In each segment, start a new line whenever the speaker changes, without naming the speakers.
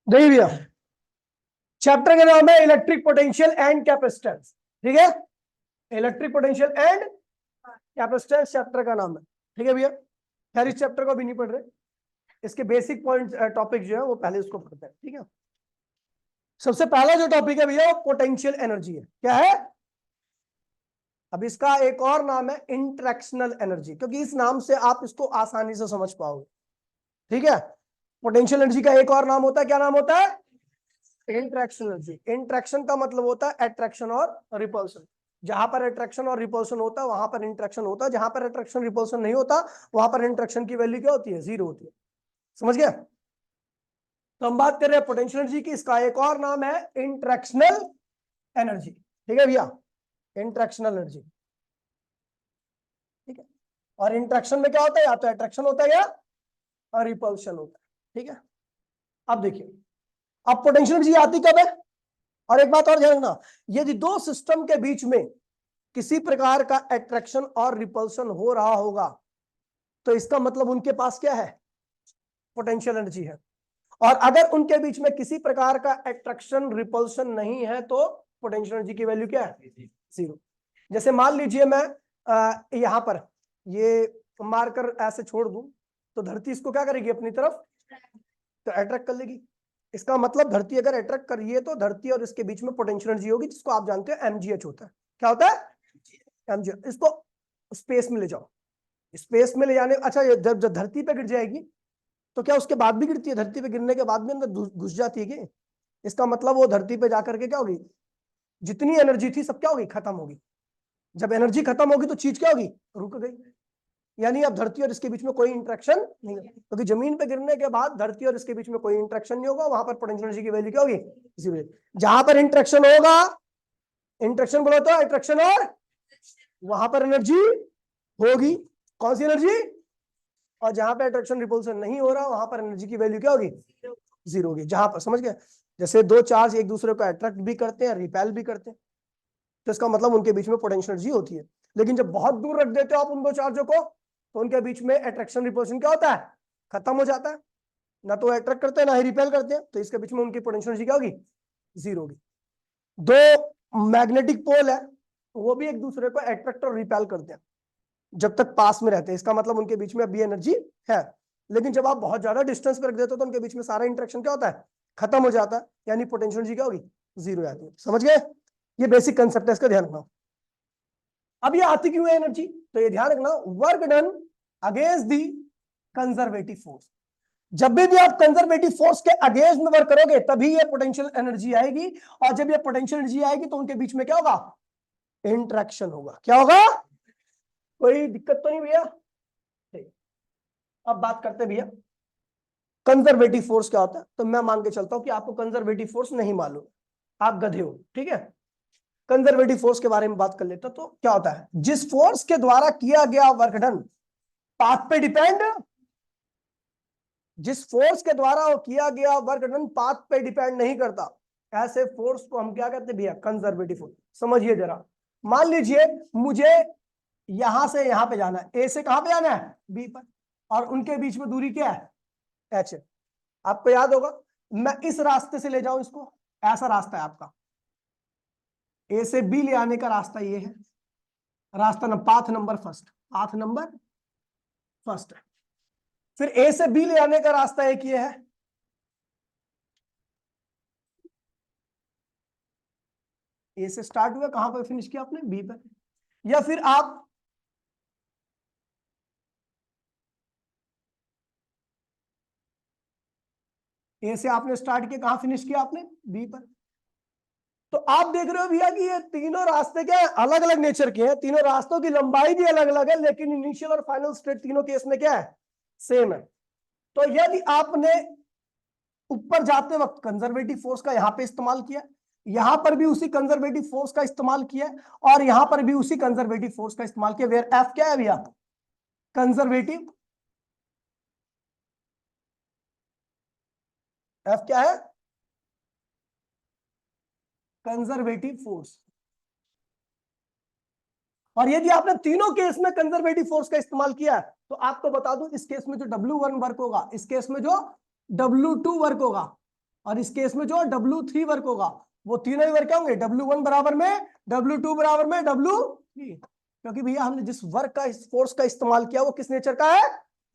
देखिए भैया, चैप्टर का नाम है इलेक्ट्रिक पोटेंशियल एंड कैपेसिटेंस। ठीक है, electric potential and capacitance chapter का नाम है। ठीक है भैया, खैर इस चैप्टर को अभी नहीं पढ़ रहे, इसके बेसिक पॉइंट टॉपिक जो है वो पहले उसको पढ़ते हैं। ठीक है, सबसे पहला जो टॉपिक है भैया वो पोटेंशियल एनर्जी है। क्या है? अब इसका एक और नाम है इंटरेक्शनल एनर्जी, क्योंकि इस नाम से आप इसको आसानी से समझ पाओगे। ठीक है, पोटेंशियल एनर्जी का एक और नाम होता है, क्या नाम होता है? Interaction energy. इंटरेक्शन का मतलब होता है अट्रैक्शन और रिपल्शन। जहां पर अट्रैक्शन और रिपल्शन होता है वहां पर इंटरेक्शन होता है, जहां पर अट्रैक्शन रिपल्शन नहीं होता वहां पर इंटरेक्शन की वैल्यू क्या होती है? जीरो होती है। समझ गया? तो हम बात कर रहे हैं पोटेंशियल एनर्जी की, इसका एक और नाम है इंटरेक्शनल एनर्जी। ठीक है भैया, इंटरेक्शनल एनर्जी। ठीक है, और इंटरेक्शन में क्या होता है? या तो अट्रैक्शन होता है या रिपल्शन होता है। ठीक है, अब देखिए, अब पोटेंशियल एनर्जी आती कब है? और एक बात और ध्यान रखना, यदि दो सिस्टम के बीच में किसी प्रकार का अट्रैक्शन और रिपल्शन हो रहा होगा तो इसका मतलब उनके पास क्या है? पोटेंशियल एनर्जी है। और अगर उनके बीच में किसी प्रकार का अट्रैक्शन रिपल्शन नहीं है तो पोटेंशियल एनर्जी की वैल्यू क्या है? जीरो। जैसे मान लीजिए मैं यहां पर ये मार्कर ऐसे छोड़ दूं तो धरती इसको क्या करेगी? अपनी तरफ तो अट्रैक्ट कर लेगी। इसका मतलब धरती अगर अट्रैक्ट कर रही है तो धरती और इसके बीच में पोटेंशियल एनर्जी होगी, जिसको आप जानते हो mgh होता है। क्या होता है? mgh। इसको स्पेस में ले जाओ, स्पेस में ले जाने, अच्छा ये जब जब धरती पे गिर जाएगी तो क्या उसके बाद भी गिरती है? धरती पे गिरने के बाद भी अंदर घुस जाती है क्या? इसका मतलब वो धरती पे जाकर के क्या होगी? जितनी एनर्जी थी सब क्या होगी? खत्म होगी। जब एनर्जी खत्म होगी तो चीज क्या होगी? रुक गई। यानी अब धरती और इसके बीच में कोई इंटरेक्शन नहीं है, क्योंकि जमीन पे गिरने के बाद धरती और इसके बीच में कोई इंटरेक्शन नहीं होगा, वहां पर पोटेंशियल एनर्जी की वैल्यू क्या होगी? जीरो। जहां पर इंटरेक्शन होगा, इंटरेक्शन बोलो तो अट्रैक्शन, और वहां पर एनर्जी होगी। कौन सी एनर्जी? और जहां पर अट्रैक्शन रिपल्शन नहीं हो रहा वहां पर एनर्जी की वैल्यू क्या होगी? जीरो होगी। जहां पर, समझ गए, जैसे दो चार्ज एक दूसरे को अट्रैक्ट भी करते हैं, रिपेल भी करते हैं, तो इसका मतलब उनके बीच में पोटेंशियल एनर्जी होती है। लेकिन जब बहुत दूर रख देते हो आप उन दो चार्जों को तो उनके बीच में अट्रैक्शन रिपल्शन क्या होता है? खत्म हो जाता है। ना तो अट्रैक्ट करते हैं ना ही रिपेल करते हैं, तो इसके बीच में उनकी पोटेंशियल एनर्जी क्या होगी? जीरो होगी। दो मैग्नेटिक पोल है, वो भी एक दूसरे को अट्रैक्ट और रिपेल करते हैं जब तक पास में रहते हैं, इसका मतलब उनके बीच में अभी एनर्जी है। लेकिन जब आप बहुत ज्यादा डिस्टेंस पर रख देते हो तो उनके बीच में सारा इंटरेक्शन क्या होता है? खत्म हो जाता है, यानी पोटेंशियल एनर्जी क्या होगी? जीरो आती है। समझ गए? ये बेसिक कंसेप्ट है, इसका ध्यान रखना। अब ये आती क्यों है एनर्जी? तो ये ध्यान रखना, work done against the conservative force. जब भी आप कंजर्वेटिव फोर्स के अगेंस्ट में वर्क करोगे तभी ये पोटेंशियल एनर्जी आएगी, और जब ये पोटेंशियल एनर्जी आएगी तो उनके बीच में क्या होगा? इंटरेक्शन होगा। क्या होगा? कोई दिक्कत तो नहीं भैया? अब बात करते भैया कंजर्वेटिव फोर्स क्या होता है। तो मैं मान के चलता हूं कि आपको कंजर्वेटिव फोर्स नहीं मालूम, आप गधे हो। ठीक है, कंजर्वेटिव फोर्स के बारे में बात कर लेते तो क्या होता है? जिस फोर्स के द्वारा किया गया वर्क डन पाथ पे डिपेंड, जिस फोर्स के द्वारा वो किया गया वर्क डन पाथ पे डिपेंड नहीं करता, ऐसे फोर्स को हम क्या कहते हैं भैया? Conservative force. समझिए जरा, मान लीजिए मुझे यहां से यहां पे जाना है, ए से कहां पे जाना है? बी पर, और उनके बीच में दूरी क्या है? एच है। आपको याद होगा, मैं इस रास्ते से ले जाऊं इसको, ऐसा रास्ता है आपका, ए से बी ले आने का रास्ता ये है, रास्ता न path number first, path number first है। फिर ए से बी ले आने का रास्ता एक ये है, ए से स्टार्ट हुआ, कहां पर फिनिश किया आपने? बी पर। या फिर आप ए से आपने स्टार्ट किया, कहां फिनिश किया आपने? बी पर। तो आप देख रहे हो भैया कि ये तीनों रास्ते क्या है? अलग अलग नेचर के हैं, तीनों रास्तों की लंबाई भी अलग अलग है, लेकिन इनिशियल और फाइनल स्टेट तीनों केस में क्या है? सेम है। तो यदि आपने ऊपर जाते वक्त कंजर्वेटिव फोर्स का यहां पे इस्तेमाल किया, यहां पर भी उसी कंजर्वेटिव फोर्स का इस्तेमाल किया, और यहां पर भी उसी कंजर्वेटिव फोर्स का इस्तेमाल किया, वेयर एफ क्या है भैया? कंजर्वेटिव। एफ क्या है? Conservative force. और यदि आपने तीनों केस में कंजर्वेटिव फोर्स का इस्तेमाल किया तो आपको बता दूं, इस केस में जो W1 वर्क होगा, इस केस में जो W2 वर्क होगा, और इस केस में जो W3 वर्क होगा, वो तीनों ही वर्क क्या होंगे, W1 बराबर में W2 बराबर में W3। क्योंकि भैया हमने जिस वर्क का, इस फोर्स का इस्तेमाल किया, वो किस नेचर का है,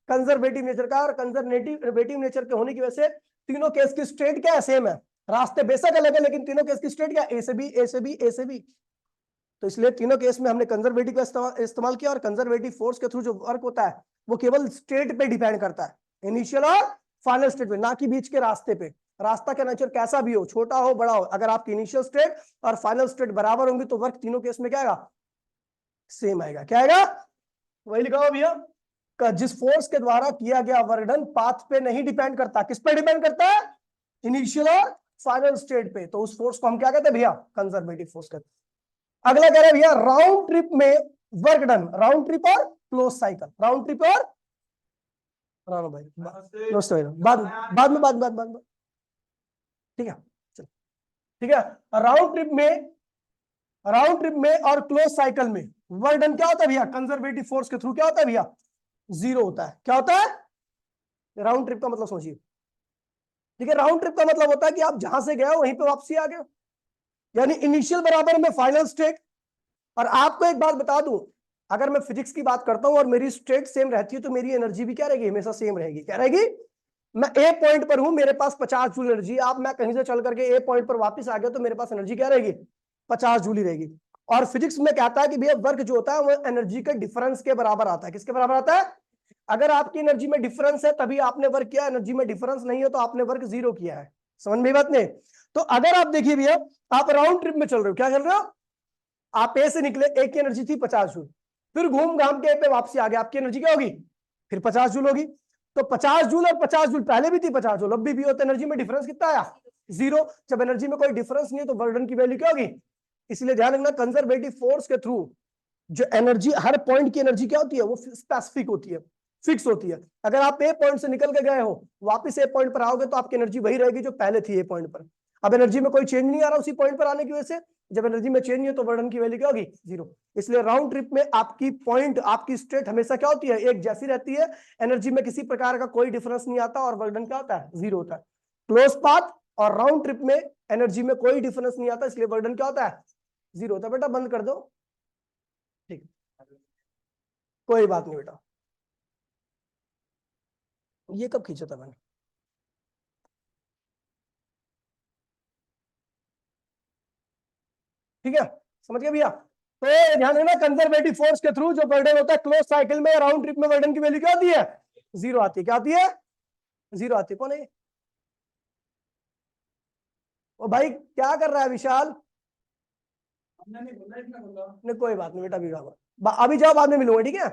कंजर्वेटिव नेचर का। और कंजर्वेटिव नेचर के होने की वजह से तीनों केस की स्टेट क्या है, सेम है। रास्ते बेशक अलग है, लेकिन तीनों केस की स्टेट क्या, ए से बी, ए से बी, ए से बी। तो इसलिए तीनों केस में हमने कंजर्वेटिव का इस्तेमाल किया। और कंजर्वेटिव फोर्स के थ्रू जो वर्क होता है वो केवल स्टेट पे डिपेंड करता है, इनिशियल और फाइनल स्टेट पे, ना कि बीच के रास्ते पे। रास्ता का नेचर कैसा भी हो, छोटा हो बड़ा हो, अगर आपकी इनिशियल स्टेट और फाइनल स्टेट बराबर होंगी तो वर्क तीनों केस में क्या आएगा, सेम आएगा। क्या आएगा, वही लिखा हुआ भैया, जिस फोर्स के द्वारा किया गया वर्क डन पाथ पे नहीं डिपेंड करता, किस पे डिपेंड करता है, इनिशियल और फाइनल स्टेट पे, तो उस फोर्स को हम क्या कहते हैं भैया, कंजर्वेटिव फोर्स कहते हैं। अगला कह रहे हैं भैया, राउंड ट्रिप में वर्क डन, राउंड ट्रिप और क्लोज साइकिल, राउंड ट्रिप और राणा भाई नमस्ते भाई, बाद में ठीक है, चलो ठीक है। राउंड ट्रिप में और क्लोज साइकिल में वर्क डन क्या होता है भैया, कंजर्वेटिव फोर्स के थ्रू क्या होता है भैया, जीरो होता है। क्या होता है, राउंड ट्रिप का मतलब समझिए, ठीक है। राउंड ट्रिप का मतलब होता है कि आप जहां से गए हो वहीं पे वापसी आ गए, यानी इनिशियल बराबर में फाइनल स्टेट। और आपको एक बात बता दूं, अगर मैं फिजिक्स की बात करता हूं और मेरी स्टेट सेम रहती है तो मेरी एनर्जी भी क्या रहेगी, हमेशा सेम रहेगी। क्या रहेगी, मैं ए पॉइंट पर हूं, मेरे पास 50 जूल एनर्जी, आप मैं कहीं से चल करके ए पॉइंट पर वापस आ गया तो मेरे पास एनर्जी क्या रहेगी, 50 जूल ही रहेगी। और फिजिक्स में कहता है कि भैया वर्क जो होता है वो एनर्जी के डिफरेंस के बराबर आता है। किसके बराबर आता है, अगर आपकी एनर्जी में डिफरेंस है तभी आपने वर्क किया, एनर्जी में डिफरेंस नहीं है तो आपने वर्क जीरो किया है। समझ में बात नहीं। तो अगर आप देखिए भैया, आप राउंड ट्रिप में चल रहे हो, क्या चल रहे हो, आप ए से निकले, ए की एनर्जी थी 50 जूल, फिर घूम घाम के ए पे वापसी आ गया, आपकी एनर्जी क्या होगी, फिर 50 जूल होगी। तो 50 जूल और 50 जूल पहले भी थी, 50 जूल अब भी हो, तो एनर्जी में डिफरेंस कितना आया, जीरो। जब एनर्जी में कोई डिफरेंस नहीं है तो वर्क डन की वैल्यू क्या होगी। इसलिए ध्यान रखना, कंजर्वेटिव फोर्स के थ्रू जो एनर्जी, हर पॉइंट की एनर्जी क्या होती है, वो स्पेसिफिक होती है, फिक्स होती है। अगर आप ए पॉइंट से निकल के गए हो, वापस ए पॉइंट पर आओगे तो आपकी एनर्जी वही रहेगी जो पहले थी ए पॉइंट पर। अब एनर्जी में कोई चेंज नहीं आ रहा उसी पॉइंट पर आने की वजह से, जब एनर्जी में चेंज नहीं है तो वर्क डन की वैल्यू क्या होगी, जीरो। इसलिए राउंड ट्रिप में आपकी पॉइंट, आपकी स्टेट हमेशा क्या होती है, एक जैसी रहती है, एनर्जी में किसी प्रकार का कोई डिफरेंस नहीं आता और वर्क डन क्या होता है, जीरो होता है। क्लोज पाथ और राउंड ट्रिप में एनर्जी में कोई डिफरेंस नहीं आता, इसलिए वर्क डन क्या होता है, जीरो होता है। बेटा बंद कर दो, ठीक, कोई बात नहीं बेटा। ये कब खींचा था मैंने, ठीक है, समझ गए भैया। तो ध्यान रखना, कंजर्वेटिव फोर्स के थ्रू जो बर्डन होता है क्लोज साइकिल में, राउंड ट्रिप में बर्डन की वैल्यू क्या आती है, जीरो आती है। क्या आती है, जीरो आती है। कौन है, ओ भाई क्या कर रहा है विशाल, नहीं कोई बात नहीं बेटा, अभी अभी जाओ, बाद में मिलूंगा, ठीक है।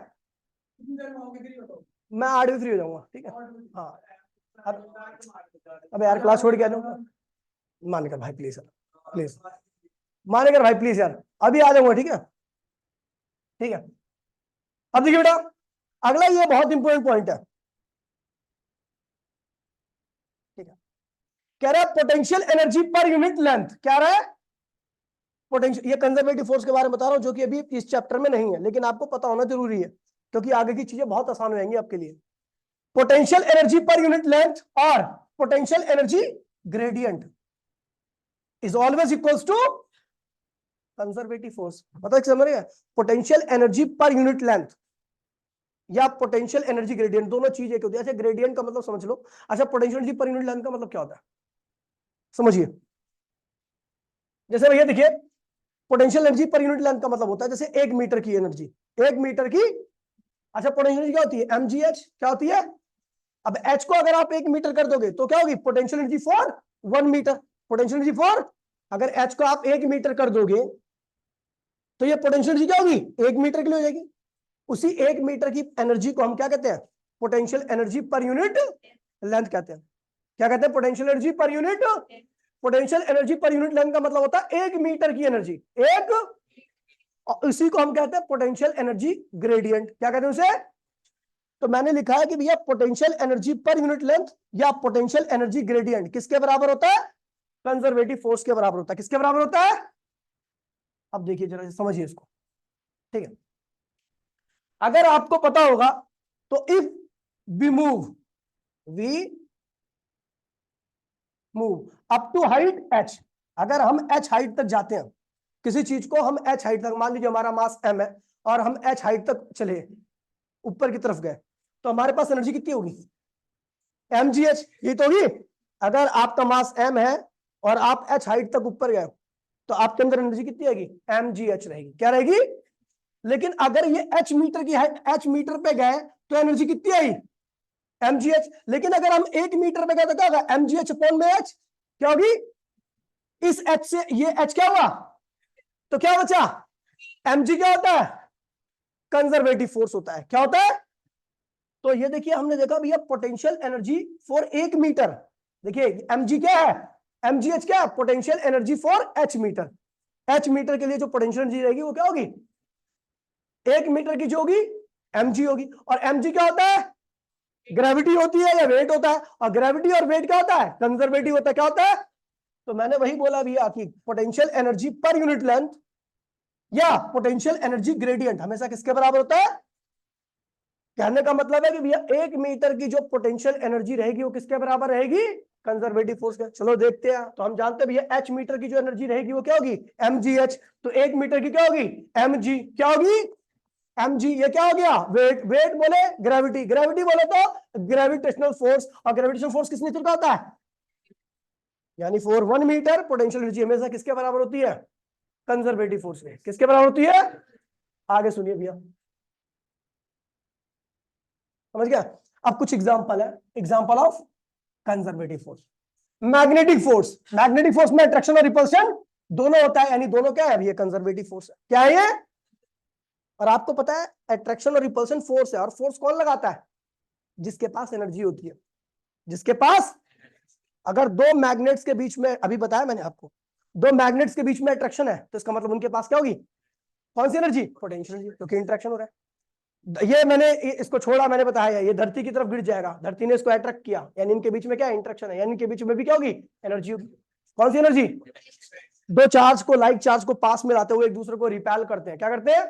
मैं 8 बजे फ्री हो जाऊंगा, ठीक है। हाँ, अब यार क्लास छोड़ के आ जाऊंगा, मान कर भाई प्लीज, प्लीज मान कर भाई प्लीज यार, अभी आ जाऊंगा, ठीक है, ठीक है। अब देखिए बेटा, अगला ये बहुत इंपॉर्टेंट पॉइंट है, ठीक है। कह रहा है potential energy per unit length, क्या रहा है, पोटेंशियल, ये कंजर्वेटिव फोर्स के बारे में बता रहा हूं जो कि अभी इस चैप्टर में नहीं है, लेकिन आपको पता होना जरूरी है क्योंकि आगे की चीजें बहुत आसान हो जाएंगी आपके लिए। Potential energy per unit length और potential energy gradient is always equals to conservative force. पता है समझ रहे हैं, potential energy per unit length या पोटेंशियल एनर्जी ग्रेडियंट, दोनों चीज एक होती है। अच्छा, ग्रेडियंट का मतलब समझ लो। अच्छा, potential energy per unit length का मतलब क्या होता है, समझिए। जैसे भैया देखिए, potential energy per unit length का मतलब होता है जैसे 1 मीटर की एनर्जी, 1 मीटर की। अच्छा, पोटेंशियल एनर्जी क्या होती है, mgh क्या होती है। अब h को अगर आप 1 मीटर कर दोगे तो क्या होगी, potential energy for 1 metre. Potential energy for, अगर h को आप 1 मीटर कर दोगे तो ये पोटेंशियल एनर्जी क्या होगी, 1 मीटर के लिए हो जाएगी। उसी 1 मीटर की एनर्जी को हम क्या कहते हैं, potential energy per unit length कहते हैं। क्या कहते हैं, potential energy per unit. Potential energy per unit length का मतलब होता है 1 मीटर की एनर्जी, एक, और इसी को हम कहते हैं पोटेंशियल एनर्जी ग्रेडियंट। क्या कहते हैं उसे, तो मैंने लिखा है कि भैया potential energy per unit length या पोटेंशियल एनर्जी ग्रेडियंट किसके बराबर होता है, कंजर्वेटिव फोर्स के बराबर होता है। किसके बराबर होता है, अब देखिए जरा समझिए इसको, ठीक है। अगर आपको पता होगा तो if we move, we move up to height h। अगर हम h हाइट तक जाते हैं किसी चीज को, हम h हाइट तक, मान लीजिए हमारा मास m है और हम h हाइट तक चले, ऊपर की तरफ गए, तो हमारे पास एनर्जी कितनी होगी? mgh, ये तो होगी। अगर आपका मास m है और आप h हाइट तक ऊपर गए तो आपके अंदर एनर्जी कितनी आएगी? mgh रहेगी। क्या रहेगी? लेकिन अगर ये h मीटर की हाइट, h मीटर पे गए तो एनर्जी कितनी आई? mgh। लेकिन अगर हम 1 मीटर पे गए तो क्या होगा? mgh अपॉन में h। क्या होगी? इस h से ये h क्या हुआ? तो क्या बचा? mg क्या होता है? कंजर्वेटिव फोर्स होता है। क्या होता है? तो ये देखिए, हमने देखा भैया पोटेंशियल एनर्जी फॉर 1 मीटर। देखिए mg क्या है? mgh क्या है? Potential energy for h metre. h metre के लिए जो पोटेंशियल एनर्जी रहेगी वो क्या होगी? 1 मीटर की जो होगी mg होगी। और mg क्या होता है? ग्रेविटी होती है या वेट होता है? और ग्रेविटी और वेट क्या होता है? कंजर्वेटिव होता है। क्या होता है? तो मैंने वही बोला भैया कि potential energy per unit length या पोटेंशियल एनर्जी ग्रेडियंट हमेशा किसके बराबर होता है? कहने का मतलब है कि भैया 1 मीटर की जो पोटेंशियल एनर्जी रहेगी वो किसके बराबर रहेगी? कंजर्वेटिव फोर्स के। चलो देखते हैं। तो हम जानते हैं भैया h मीटर की जो एनर्जी रहेगी वो क्या होगी? mgh। तो 1 मीटर की क्या होगी? mg। क्या होगी? mg। ये क्या हो गया? वेट। वेट बोले ग्रेविटी, ग्रेविटी बोले तो ग्रेविटेशनल फोर्स। और ग्रेविटेशनल फोर्स किस नेचर का होता है? यानी फॉर 1 मीटर पोटेंशियल एनर्जी हमेशा किसके बराबर होती है? कंजर्वेटिव फोर्स के। किसके बराबर होती है? आगे सुनिए भैया, समझ गया? अब कुछ एग्जांपल है, example of conservative force. Magnetic force, magnetic force में अट्रैक्शन और रिपल्शन दोनों होता है, यानी दोनों क्या है? ये कंजर्वेटिव फोर्स है। क्या है ये? और आपको पता है अट्रैक्शन और रिपल्शन फोर्स है, और फोर्स कौन लगाता है? जिसके पास एनर्जी होती है। जिसके पास, अगर दो मैग्नेट्स के बीच में, अभी बताया मैंने आपको, दो मैग्नेट्स के बीच में अट्रैक्शन है तो इसका मतलब उनके पास क्या होगी? कौन सी एनर्जी? पोटेंशियल एनर्जी, क्योंकि इंट्रैक्शन हो रहा है। ये मैंने इसको छोड़ा, मैंने बताया ये धरती की तरफ गिर जाएगा, धरती ने इसको अट्रैक्ट किया, यानी इनके बीच में क्या इंट्रैक्शन है, यानी इनके बीच में भी क्या होगी? एनर्जी होगी। कौन सी एनर्जी? दो चार्ज को, लाइक चार्ज को पास में लाते हुए एक दूसरे को रिपेल करते हैं। क्या करते हैं?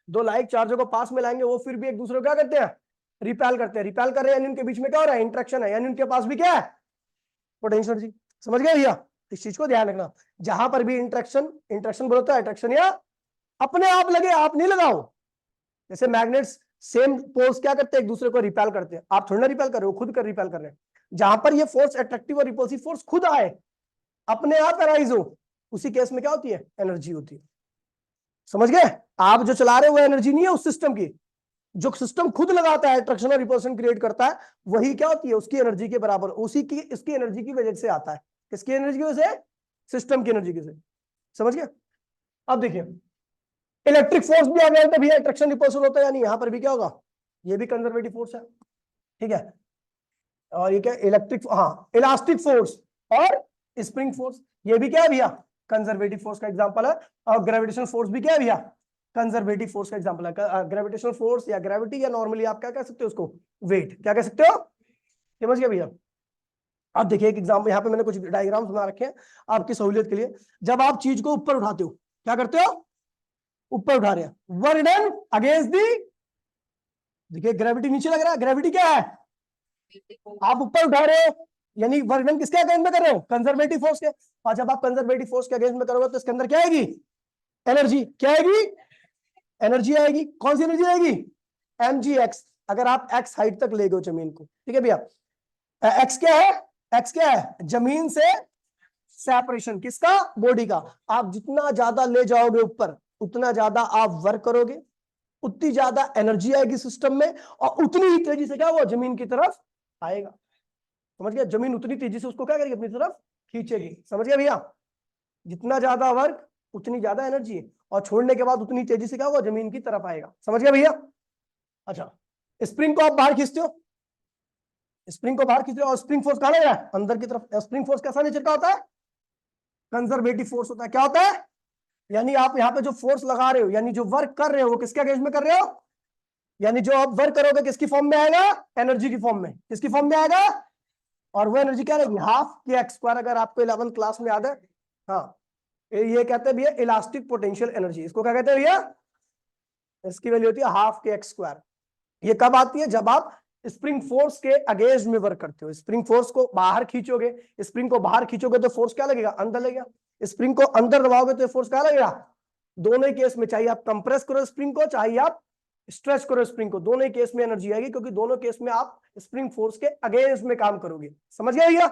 दो लाइक चार्जों को पास में लाएंगे, वो फिर भी एक दूसरे को क्या करते हैं? रिपेल करते हैं। रिपेल कर रहे हैं यानी उनके बीच में क्या हो रहा है? इंट्रैक्शन है, यानी उनके पास भी क्या है? Potential energy. समझ गए भैया? इस चीज को ध्यान रखना, जहां पर भी इंट्रैक्शन, इंट्रैक्शन बोलता है अट्रैक्शन, या अपने आप लगे, आप नहीं लगाओ। जैसे मैग्नेट्स सेम पोल्स क्या करते हैं? एक दूसरे को रिपेल करते हैं। आप थोड़ा रिपेल कर रहे हो, खुद कर रिपेल कर रहे हैं। जहां पर ये फोर्स अट्रैक्टिव और रिपल्सिव फोर्स खुद आए, अपने आप अराइज हो, उसी केस में क्या होती है? एनर्जी होती है। समझ गए? आप जो चला रहे हो वो एनर्जी नहीं है उस सिस्टम की, जो सिस्टम खुद लगाता है, अट्रैक्शन और रिपल्शन क्रिएट करता है, वही क्या होती है? उसकी एनर्जी के बराबर, उसी की, इसकी एनर्जी की वजह से आता है। किसकी एनर्जी की वजह से? सिस्टम की एनर्जी की वजह से। समझ गए? अब देखिए इलेक्ट्रिक फोर्स भी आ गया तो भैया अट्रैक्शन रिपल्शन होता है, यानी यहां पर भी क्या होगा? ये भी कंजर्वेटिव फोर्स है। ठीक है? और ये क्या? इलेक्ट्रिक, हाँ, इलास्टिक फोर्स और स्प्रिंग फोर्स, ये भी क्या है भैया? कंजर्वेटिव फोर्स का एग्जांपल है। और ग्रेविटेशनल फोर्स भी क्या है भैया? कंजर्वेटिव फोर्स का एग्जांपल है। ग्रेविटेशनल फोर्स या ग्रेविटी, या नॉर्मली आप क्या कह सकते हो उसको? वेट। क्या कह सकते हो? समझ गया भैया? अब देखिए एक एग्जांपल, यहाँ पे मैंने कुछ डायग्राम्स बना रखे हैं आपकी सहूलियत के लिए। जब आप चीज को ऊपर उठाते हो, क्या करते हो? ऊपर उठा रहे हैं, वर्क डन अगेंस्ट दी, देखिए ग्रेविटी नीचे लग रहा है, ग्रेविटी क्या है? आप ऊपर उठा रहे हो, यानी वर्क डन किसके अगेंस्ट में कर रहे हो? कंजर्वेटिव फोर्स के। और जब आप कंजर्वेटिव फोर्स के अगेंस्ट में करोगे तो इसके अंदर क्या आएगी? एनर्जी। क्या आएगी? एनर्जी आएगी। कौन सी एनर्जी आएगी? mgx। अगर आप x हाइट तक ले गए जमीन को, ठीक है भैया, x क्या है? x क्या है? जमीन से सेपरेशन किसका? बॉडी का। आप जितना ज्यादा ले जाओगे ऊपर, उतना ज्यादा आप वर्क करोगे, उतनी ज्यादा एनर्जी आएगी सिस्टम में, और उतनी ही तेजी से क्या वो जमीन की तरफ आएगा। समझ गया? जमीन उतनी तेजी से उसको क्या करेगी? अपनी तरफ खींचेगी। समझ गया भैया? जितना ज्यादा वर्क उतनी ज्यादा एनर्जी, और छोड़ने के बाद उतनी तेजी से क्या होगा? जमीन की तरफ आएगा। समझ गया भैया? अच्छा, स्प्रिंग को आप बाहर खींचते हो, स्प्रिंग को बाहर खींचते हो, और स्प्रिंग फोर्स कहां लग रहा है? अंदर की तरफ। स्प्रिंग फोर्स कैसा नेचर का होता है? कंजर्वेटिव फोर्स होता है। क्या होता है? यानी आप यहाँ पे जो फोर्स लगा रहे हो, यानी जो वर्क कर रहे हो, वो किसके अगेंस्ट में कर रहे हो? यानी जो आप वर्क करोगे किसकी फॉर्म में आएगा? एनर्जी की फॉर्म में। किसकी फॉर्म में आएगा? और वो एनर्जी क्या रहेगी? हाफ के एक्स स्क्वायर। अगर आपको 11th क्लास में याद है, हाँ, ये कहते हैं भैया इलास्टिक पोटेंशियल एनर्जी। इसको क्या कहते हैं भैया? इसकी वैल्यू होती है हाफ के एक्स स्क्वायर। ये कब आती है? जब आप स्प्रिंग फोर्स के अगेंस्ट में वर्क करते हो। स्प्रिंग फोर्स को बाहर खींचोगे, स्प्रिंग को बाहर खींचोगे तो फोर्स क्या लगेगा? अंदर लगेगा। स्प्रिंग को अंदर दबाओगे तो फोर्स क्या लगेगा? दोनों ही केस में, चाहे आप कंप्रेस करो स्प्रिंग को, चाहे आप स्ट्रेच करो स्प्रिंग को, दोनों ही केस में एनर्जी आएगी, क्योंकि दोनों केस में आप स्प्रिंग फोर्स के अगेंस्ट में काम करोगे। समझ गया भैया?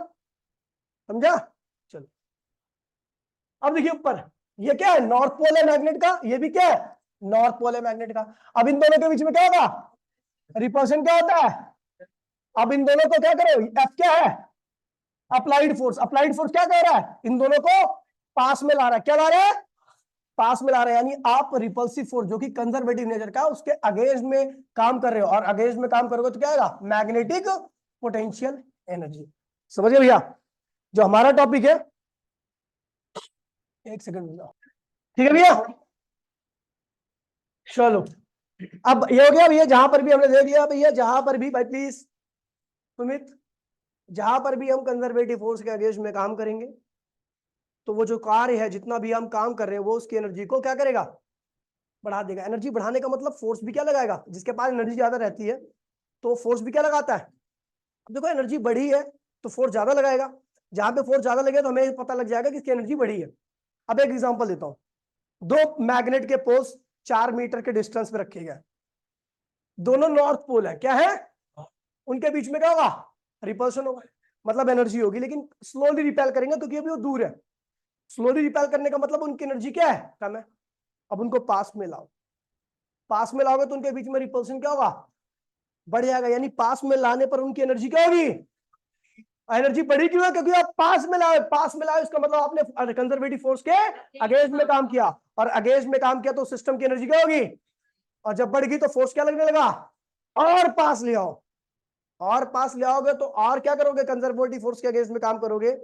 समझा? चलो अब देखिए ऊपर, ये क्या है? नॉर्थ पोल है मैग्नेट का, ये भी क्या है? नॉर्थ पोल है मैग्नेट का। अब इन दोनों के बीच में क्या होगा? रिपल्शन क्या होता है? अब इन दोनों को क्या करो? एफ क्या है? Applied force. अप्लाइड फोर्स क्या कह रहा है? इन दोनों को पास में ला रहा है। क्या ला रहा है? पास में ला रहे हैं। यानी आप रिपल्सिव फोर्स जो कि कंजर्वेटिव नेचर का, उसके अगेंस्ट में काम कर रहे हो, और अगेंस्ट में काम करोगे तो क्या आएगा? Magnetic potential energy. समझ गए भैया? जो हमारा टॉपिक है, एक सेकंड, ठीक है भैया? चलो अब ये हो गया भैया, जहां पर भी हमने देख लिया भैया, जहां पर भी भाई प्लीज सुमित, जहां पर भी हम कंजर्वेटिव फोर्स के अगेंस्ट में काम करेंगे तो वो जो कार्य है, जितना भी हम काम कर रहे हैं, वो उसकी एनर्जी को क्या करेगा? बढ़ा देगा। एनर्जी बढ़ाने का मतलब फोर्स भी क्या लगाएगा? जिसके पास एनर्जी ज्यादा रहती है तो फोर्स भी क्या लगाता है? अब देखो एनर्जी बढ़ी है तो फोर्स ज्यादा लगाएगा। जहां पे फोर्स ज्यादा लगेगा तो हमें पता लग जाएगा कि इसकी एनर्जी बढ़ी है। अब एक एग्जांपल देता हूं। दो मैग्नेट के पोल्स 4 मीटर के डिस्टेंस पे रखे गए, दोनों नॉर्थ पोल है। क्या है? उनके बीच में क्या होगा? रिपल्शन होगा, मतलब एनर्जी होगी, लेकिन स्लोली रिपेल करेंगे क्योंकि अभी वो दूर है। स्लोली रिपेल करने का मतलब उनकी एनर्जी क्या है? कम है। अब उनको पास में लाओ, पास में लाओगे तो उनके बीच में रिपल्शन क्या होगा? बढ़ जाएगा। यानी पास में लाने पर उनकी एनर्जी क्या होगी? एनर्जी बढ़ी क्यों है? क्योंकि आप पास में लाए। पास में लाए इसका मतलब आपने कंजर्वेटिव फोर्स के अगेंस्ट में काम किया, और अगेंस्ट में काम किया तो सिस्टम की एनर्जी क्या होगी? और जब बढ़ गई तो फोर्स क्या लगने लगा? और पास ले आओ, और पास ले आओगे तो और क्या करोगे? कंजर्वेटिव फोर्स के अगेंस्ट में काम करोगे।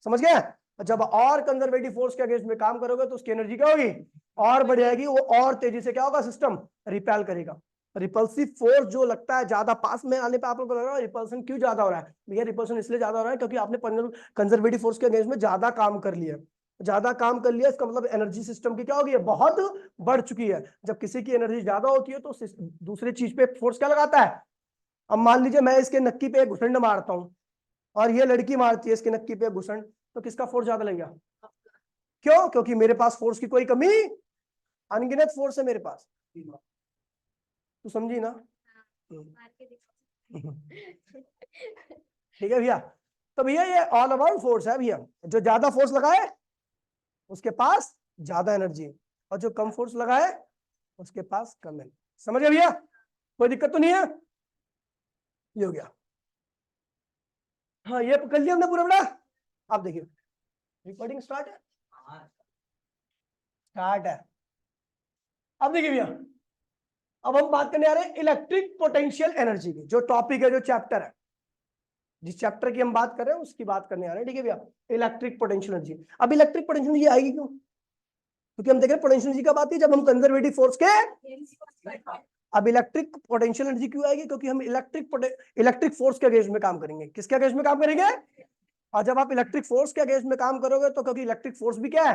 समझ गए? जब और कंजर्वेटिव फोर्स के अगेंस्ट में काम करोगे तो उसकी एनर्जी क्या होगी? और बढ़ जाएगी। वो और तेजी से क्या होगा? सिस्टम रिपेल करेगा। रिपल्सिव फोर्स जो लगता है ज्यादा पास में आने पे, आप लोगों को लग रहा है रिपल्सन क्यों ज्यादा हो रहा है? भैया रिपल्सन इसलिए ज्यादा हो रहा है क्योंकि आपने कंजर्वेटिव फोर्स के अगेंस्ट में ज्यादा काम कर लिया। ज्यादा काम कर लिया इसका मतलब एनर्जी सिस्टम की क्या होगी? बहुत बढ़ चुकी है। जब किसी की एनर्जी ज्यादा होती है तो दूसरे चीज पे फोर्स क्या लगाता है? अब मान लीजिए मैं इसके नक्की पे घुसंड मारता हूं और ये लड़की मारती है इसके नक्की पे घुसंड, तो किसका फोर्स ज्यादा लगेगा? क्यों? क्योंकि मेरे पास फोर्स की कोई कमी, अनगिनत फोर्स है मेरे पास। तू समझी ना? ठीक है भैया? तो भैया ये ऑल अबाउट फोर्स है भैया। जो ज्यादा फोर्स लगाए उसके पास ज्यादा एनर्जी, और जो कम फोर्स लगाए उसके पास कम एनर्जी। समझ गए भैया? कोई दिक्कत तो नहीं है? ये हो गया। हाँ ये कर लिया हमने पूरा बड़ा। अब देखिए रिकॉर्डिंग स्टार्ट है, स्टार्ट है। अब देखिए भैया, अब हम बात करने आ रहे हैं इलेक्ट्रिक पोटेंशियल एनर्जी की। जो टॉपिक है, जो चैप्टर है, जिस चैप्टर की हम बात कर रहे हैं उसकी बात करने आ रहे हैं। ठीक है भैया? Electric potential energy. अब इलेक्ट्रिक पोटेंशियल एनर्जी आएगी क्यों? क्योंकि हम देख रहे हैं पोटेंशियल एनर्जी कब आती है? जब हम कंजर्वेटिव फोर्स के। अब इलेक्ट्रिक पोटेंशियल एनर्जी क्यों आएगी? क्योंकि हम इलेक्ट्रिक फोर्स के अगेंस्ट में काम करेंगे। किसके अगेंस्ट में काम करेंगे? और जब आप इलेक्ट्रिक फोर्स के अगेंस्ट में काम करोगे तो, क्योंकि इलेक्ट्रिक फोर्स भी क्या है?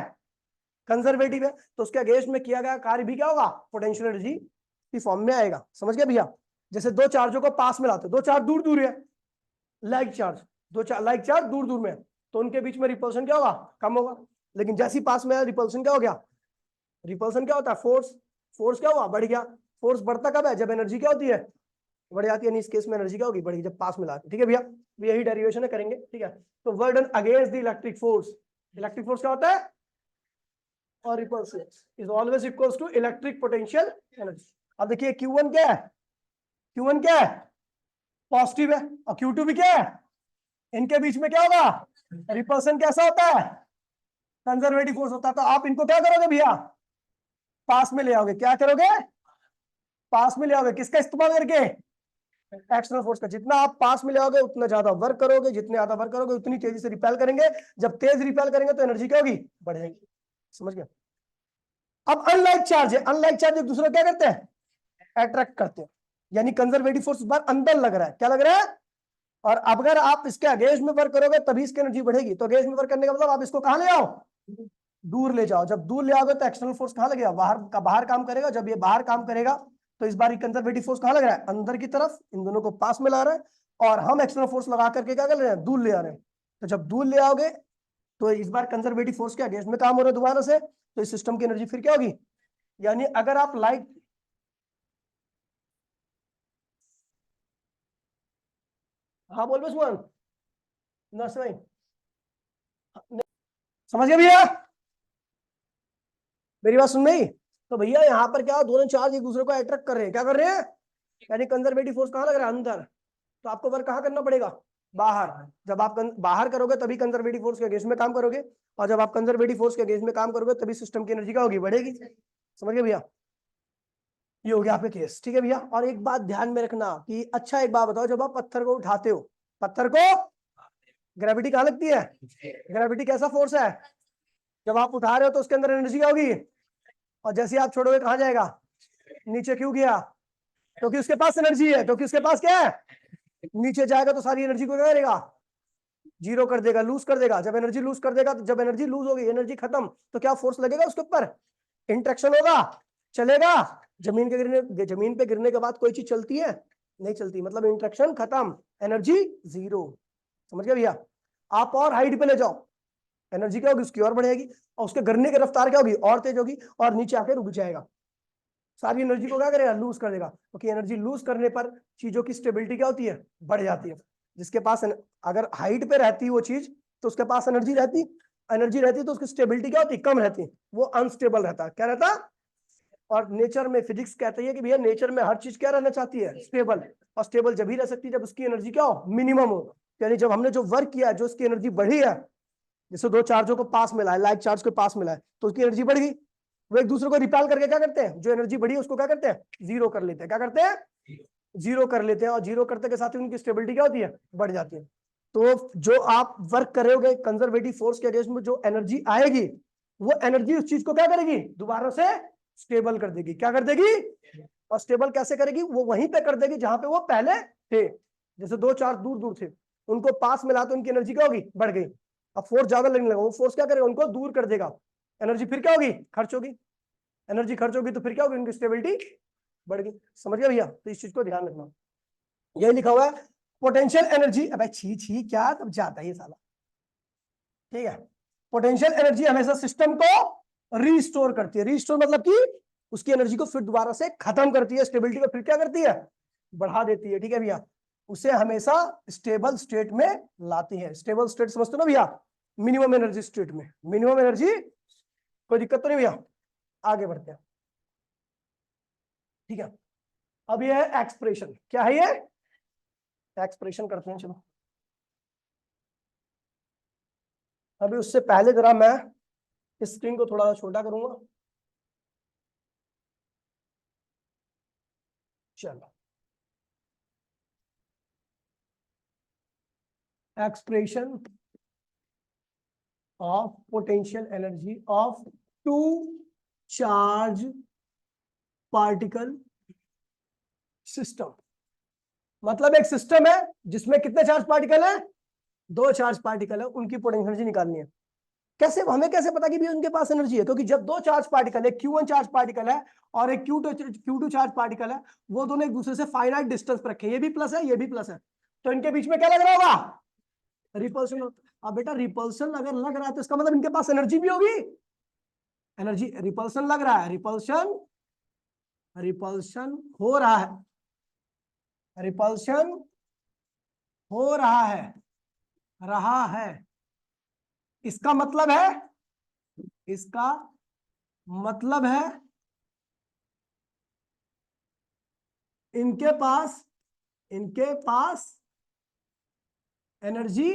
कंजर्वेटिव है, तो उसके अगेंस्ट में किया गया कार्य भी क्या होगा? पोटेंशियल एनर्जी की फॉर्म में आएगा। समझ गए भैया? जैसे दो चार्जों को पास में लाते, दो चार्ज दूर दूर है, लाइक चार्ज, लाइक चार्ज दूर दूर में, तो उनके बीच में रिपल्सन क्या होगा? कम होगा। लेकिन जैसे ही पास में आया रिपल्सन क्या हो गया? रिपल्सन क्या होता है? फोर्स। फोर्स क्या हुआ? बढ़ गया। फोर्स बढ़ता कब है? जब एनर्जी क्या होती है? बढ़ जाती है। इस केस में एनर्जी क्या होगी? बढ़ेगी जब पास में लाते। ठीक है भैया? यही डेरिवेशन है, करेंगे। ठीक है? तो work done against the electric force. Electric force क्या होता है? और repulsion is always equals to electric potential energy. अब देखिए Q1 क्या है? Q1 क्या है? पॉजिटिव है, और Q2 भी क्या है? इनके बीच में क्या होगा? रिपल्सन कैसा होता है? कंजर्वेटिव फोर्स होता है। तो आप इनको क्या करोगे भैया? पास में ले आओगे। क्या करोगे? पास में ले आओगे। किसका इस्तेमाल करके? एक्सटर्नल फोर्स का। जितना आप पास में ले आओगे उतना ज्यादा वर्क करोगे, जितने ज्यादा वर्क करोगे उतनी तेजी से रिपेल करेंगे। जब तेज रिपेल करेंगे तो एनर्जी क्या होगी? बढ़ जाएगी। समझ गए? अब अनलाइक चार्ज है, अनलाइक चार्ज एक दूसरे को क्या करते हैं? अट्रैक्ट करते हैं। यानी कंजर्वेटिव फोर्स बार अंदर लग रहा है। क्या लग रहा है? और अगर आप इसके अगेंस्ट में वर्क करोगे तभी इसकी एनर्जी बढ़ेगी। तो अगेंस्ट में वर्क करने का मतलब आप इसको कहां ले आओ? दूर ले जाओ। जब दूर ले आओगे तो एक्सटर्नल फोर्स कहां लगेगा? बाहर काम करेगा। जब ये बाहर काम करेगा तो इस बार कंजर्वेटिव फोर्स कहाँ लग रहा है? अंदर की तरफ, इन दोनों को पास में ला रहा है, और हम एक्सटर्नल फोर्स लगा करके क्या कर रहे हैं? दूर ले आ रहे हैं। तो जब दूर ले आओगे तो इस बार कंजर्वेटिव फोर्स के अगेंस्ट में काम हो रहा है दोबारा से, तो इस सिस्टम की एनर्जी फिर क्या होगी? यानी अगर आप लाइट, हाँ बोल बस वन ना समझ, समझ गया भैया? मेरी बात सुन रही? तो भैया यहाँ पर क्या, दोनों चार्ज एक दूसरे को अट्रैक्ट कर रहे हैं, क्या कर रहे हैं? यानी कंजर्वेटिव फोर्स कहाँ लग रहा है? अंदर। तो आपको वर्क कहाँ करना पड़ेगा? बाहर। जब आप बाहर करोगे तभी कंजर्वेटिव फोर्स के अगेंस्ट में काम करोगे, और जब आप कंजर्वेटिव फोर्स के अगेंस्ट में काम करोगे तभी सिस्टम की एनर्जी क्या होगी? बढ़ेगी। समझ गए भैया? ये हो गया आपके केस, ठीक है भैया? और एक बात ध्यान में रखना कि अच्छा एक बात बताओ, जब आप पत्थर को उठाते हो, पत्थर को ग्रेविटी कहाँ लगती है? ग्रेविटी कैसा फोर्स है? जब आप उठा रहे हो तो उसके अंदर एनर्जी क्या होगी? और जैसे आप छोड़ोगे कहाँ जाएगा? नीचे। क्यों गया? क्योंकि उसके पास एनर्जी है। क्योंकि उसके पास क्या है? नीचे जाएगा तो सारी एनर्जी को क्या करेगा? जीरो कर देगा, लूज कर देगा। जब एनर्जी लूज कर देगा, तो जब एनर्जी लूज होगी, एनर्जी खत्म, तो क्या फोर्स लगेगा उसके ऊपर? इंट्रैक्शन होगा, चलेगा। जमीन पे गिरने के बाद कोई चीज चलती है? नहीं चलती। मतलब इंट्रैक्शन खत्म, एनर्जी जीरो। समझ गए भैया? आप और हाइट पे ले जाओ, एनर्जी क्या होगी? उसकी और बढ़ेगी, और उसके गिरने की रफ्तार क्या होगी? और तेज होगी, और नीचे आके रुक जाएगा। सारी एनर्जी को क्या करेगा? लूज कर देगा। क्योंकि एनर्जी लूज करने पर चीजों की स्टेबिलिटी क्या होती है? बढ़ जाती है। जिसके पास अगर हाइट पे रहती है वो चीज, तो उसके पास एनर्जी रहती, एनर्जी रहती तो उसकी स्टेबिलिटी क्या होती? कम रहती, वो अनस्टेबल रहता। क्या रहता? और नेचर में फिजिक्स कहती है कि भैया नेचर में हर चीज क्या रहना चाहती है? स्टेबल। और स्टेबल जब ही रह सकती है जब उसकी एनर्जी क्या हो? मिनिमम हो। यानी जब हमने जो वर्क किया है, जो उसकी एनर्जी बढ़ी है, जैसे दो चार्जों को पास मिला है, लाइक चार्ज को पास मिला है, तो उसकी एनर्जी बढ़ गई। वो एक दूसरे को रिपेल करके क्या करते हैं? जो एनर्जी बढ़ी है उसको क्या करते हैं? जीरो कर लेते हैं। क्या करते हैं? जीरो कर लेते हैं। और जीरो करते के साथ ही उनकी स्टेबिलिटी क्या होती है? बढ़ जाती है। तो जो आप वर्क करोगे कंजर्वेटिव फोर्स के अगेंस्ट में, जो एनर्जी आएगी, वो एनर्जी उस चीज को क्या करेगी? दोबारा से स्टेबल कर देगी। क्या कर देगी? और स्टेबल कैसे करेगी? वो वहीं पे कर देगी जहां पे वो पहले थे। जैसे दो चार्ज दूर दूर थे, उनको पास मिला तो उनकी एनर्जी क्या होगी? बढ़ गई। अब फोर्स ज्यादा लगने लगा, वो फोर्स क्या करेगा? उनको दूर कर देगा। एनर्जी फिर क्या होगी? खर्च होगी। एनर्जी खर्च होगी तो फिर क्या होगी? उनकी स्टेबिलिटी बढ़ गई। समझ गया भैया? तो इस चीज को ध्यान रखना। यही लिखा हुआ है पोटेंशियल एनर्जी। अब छी छी क्या तब जाता है ये साला, ठीक है? पोटेंशियल एनर्जी हमेशा सिस्टम को रीस्टोर करती है। रीस्टोर मतलब कि उसकी एनर्जी को फिर दोबारा से खत्म करती है, स्टेबिलिटी को फिर क्या करती है? बढ़ा देती है। ठीक है भैया? उसे हमेशा स्टेबल स्टेट में लाती है। स्टेबल स्टेट समझते हो ना भैया? मिनिमम एनर्जी स्टेट में। मिनिमम एनर्जी, कोई दिक्कत तो नहीं भैया? आगे बढ़ते हैं, ठीक है? अब ये है एक्सप्रेशन। क्या है ये? एक्सप्रेशन करते हैं, चलो। अभी उससे पहले जरा मैं स्क्रीन को थोड़ा छोटा करूंगा। चलो, expression of potential energy of two charge particle system. मतलब एक सिस्टम है जिसमें कितने चार्ज पार्टिकल है? दो चार्ज पार्टिकल है, उनकी पोटेंशियल एनर्जी निकालनी है। कैसे? हमें कैसे पता कि भी उनके पास एनर्जी है? क्योंकि जब दो चार्ज पार्टिकल है, Q1 चार्ज पार्टिकल है और एक Q2 चार्ज पार्टिकल है, वो दोनों एक दूसरे से फाइनाइट डिस्टेंस पर रखे, ये भी प्लस है, ये भी प्लस है, तो इनके बीच में क्या लग रहा होगा? रिपल्सन। अब बेटा रिपल्सन अगर लग रहा है तो इसका मतलब इनके पास एनर्जी भी होगी। एनर्जी, रिपल्सन लग रहा है, रिपल्सन, रिपल्सन हो रहा है, रिपल्शन हो रहा है। इसका मतलब है, इसका मतलब है इनके पास एनर्जी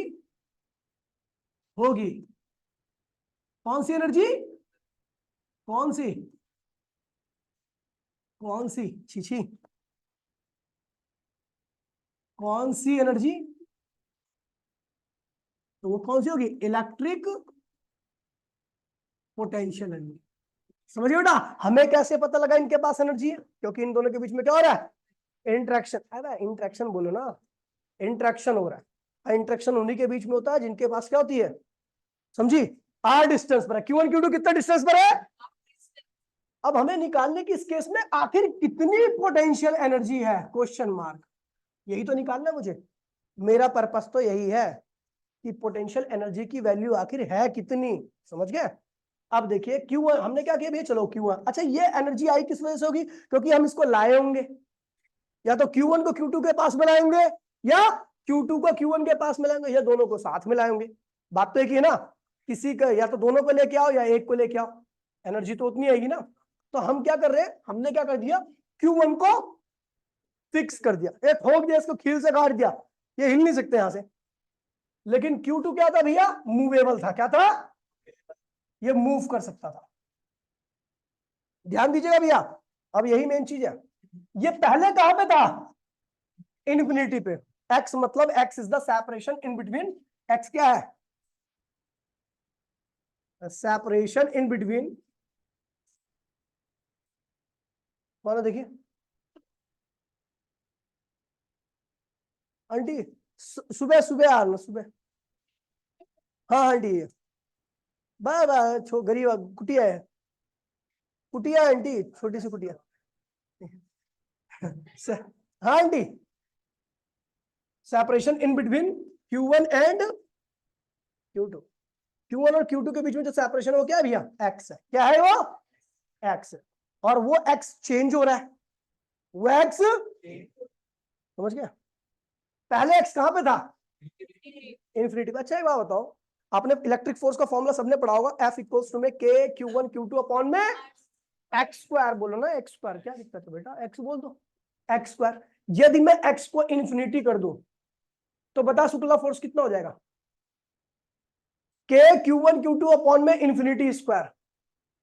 होगी। कौन सी एनर्जी? कौन सी? कौन सी? छी, कौन सी एनर्जी? तो वो कौन सी होगी? Electric potential energy. समझिए बेटा? हमें कैसे पता लगा इनके पास एनर्जी है? क्योंकि इन दोनों के बीच में क्या हो रहा है? इंट्रैक्शन। अरे इंट्रैक्शन बोलो ना, इंट्रैक्शन हो रहा है। इंट्रैक्शन उन्हीं के बीच में होता है जिनके पास क्या होती है? समझी? आर डिस्टेंस पर है। Q1 Q2 कितना डिस्टेंस पर है? अब हमें निकालने की इस केस में आखिर कितनी पोटेंशियल एनर्जी है, क्वेश्चन मार्क, यही तो निकालना है मुझे। मेरा पर्पस तो यही है कि पोटेंशियल एनर्जी की वैल्यू आखिर है कितनी, समझ गए। अब देखिए Q1 हमने क्या किया भैया, चलो Q1, अच्छा ये एनर्जी आई किस वजह से होगी, क्योंकि हम इसको लाए होंगे, या तो Q1 को Q2 के पास मिलाएंगे या Q2 को Q1 के पास मिलाएंगे, या दोनों को साथ मिलाएंगे। बात तो एक ही है ना, किसी का या तो दोनों को लेके आओ या एक को लेके आओ, एनर्जी तो उतनी आएगी ना। तो हम क्या कर रहे हैं, हमने क्या कर दिया, Q1 को फिक्स कर दिया, एक ठोक दिया, इसको खील से काट दिया, ये हिल नहीं सकते यहां से। लेकिन Q2 क्या था भैया, मूवेबल था, क्या था, ये मूव कर सकता था। ध्यान दीजिएगा भैया, अब यही मेन चीज है। ये पहले कहां पे था, इन्फिनिटी पे। x मतलब x is the separation in between, x क्या है, सेपरेशन इन बिटवीन, मानो देखिए आंटी, सुबह सुबह आना सुबह, हाँ आंटी, बाय बाय, गरीब कुटिया है, कुटिया आंटी, छोटी सी कुटिया। हाँ aunty, separation in between Q1 and Q2, Q1 और Q2 के बीच में जो सेपरेशन है वो क्या है भैया, x है, क्या है वो, x है। और वो x चेंज हो रहा है, वो x, समझ गया, पहले x कहां पे था, इन्फिनिटी पे। अच्छा एक बात बताओ, आपने इलेक्ट्रिक फोर्स का फॉर्मूला सबने पढ़ा होगा, F इक्वल्स टू में K Q1 Q2 अपॉन में एक्स स्क्वायर, बोलो ना एक्स स्क्वायर, क्या दिक्कत है बेटा, एक्स बोल दो, एक्स स्क्वायर। यदि मैं एक्स को इन्फिनिटी कर दूं तो बता शुक्ला फोर्स कितना हो जाएगा, K Q1 Q2 अपॉन में infinity square.